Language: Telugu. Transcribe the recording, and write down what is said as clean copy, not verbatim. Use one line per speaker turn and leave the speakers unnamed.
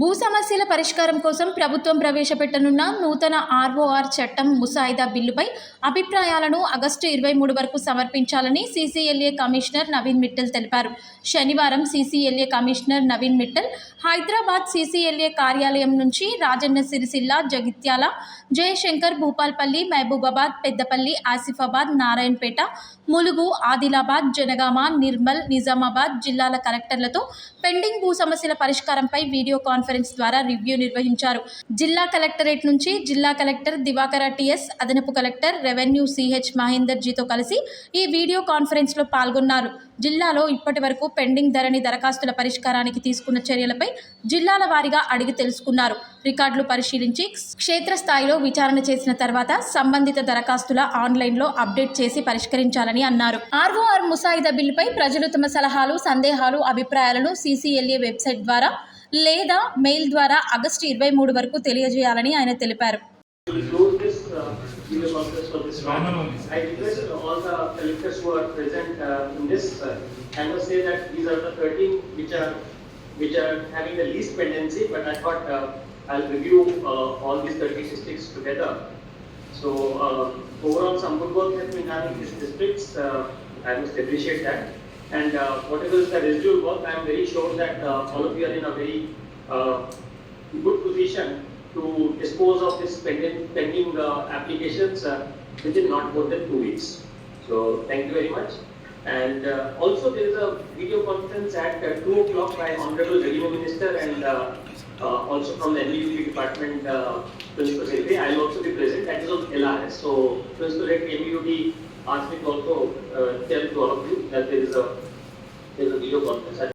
భూ సమస్యల పరిష్కారం కోసం ప్రభుత్వం ప్రవేశపెట్టనున్న నూతన ఆర్ఓఆర్ చట్టం ముసాయిదా బిల్లుపై అభిప్రాయాలను ఆగస్టు 23 వరకు సమర్పించాలని సీసీఎల్ఏ కమిషనర్ నవీన్ మిట్టల్ తెలిపారు. శనివారం CCLA commissioner Naveen Mittal Hyderabad CCLA కార్యాలయం నుంచి రాజన్న సిరిసిల్ల, జగిత్యాల, జయశంకర్, భూపాల్పల్లి, మహబూబాబాద్, పెద్దపల్లి, ఆసిఫాబాద్, నారాయణపేట, ములుగు, ఆదిలాబాద్, జనగామ, నిర్మల్, నిజామాబాద్ జిల్లాల కలెక్టర్లతో పెండింగ్ భూ సమస్యల పరిష్కారంపై వీడియో కాన్ఫరెన్స్ ద్వారా రివ్యూ నిర్వహించారు. జిల్లా కలెక్టరేట్ నుంచి జిల్లా కలెక్టర్ దివాకర టిఎస్, అదనపు కలెక్టర్ రెవెన్యూ సిహెచ్ మహేందర్ జీతో కలిసి ఈ వీడియో కాన్ఫరెన్స్ లో పాల్గొన్నారు. జిల్లాలో ఇప్పటి వరకు పెండింగ్ ధరణి దరఖాస్తుల పరిష్కారానికి తీసుకున్న చర్యలపై జిల్లాల వారీగా అడిగి తెలుసుకున్నారు. రికార్డులు పరిశీలించి క్షేత్రస్థాయిలో విచారణ చేసిన తర్వాత సంబంధిత దరఖాస్తుల ఆన్లైన్లో అప్డేట్ చేసి పరిష్కరించాలని అన్నారు. ఆర్ఓఆర్ ముసాయిదా బిల్లుపై ప్రజలు తమ సలహాలు, సందేహాలు, అభిప్రాయాలను సీసీఎల్ఏ వెబ్సైట్ ద్వారా లేదా మెయిల్ ద్వారా ఆగస్టు 23 వరకు తెలియజేయాలని ఆయన తెలిపారు.
I request all the collectors who are present in this. I must say that these are the 13 which are having the least pendency, but I thought I'll review all these 30 districts together. So overall, some good work has been done in these districts. I must appreciate that. And whatever is the residual work, I am very sure that all of you are in a very good position to dispose of this pending applications within not more than 2 weeks. So thank you very much. And also there is a video conference at 2 o'clock by Honorable Revenue Minister and also from the NUP department Principal Secretary. I will also be present. That is on LRS. So Principal Secretary NUP asked me to also tell to all of you that there is a video conference at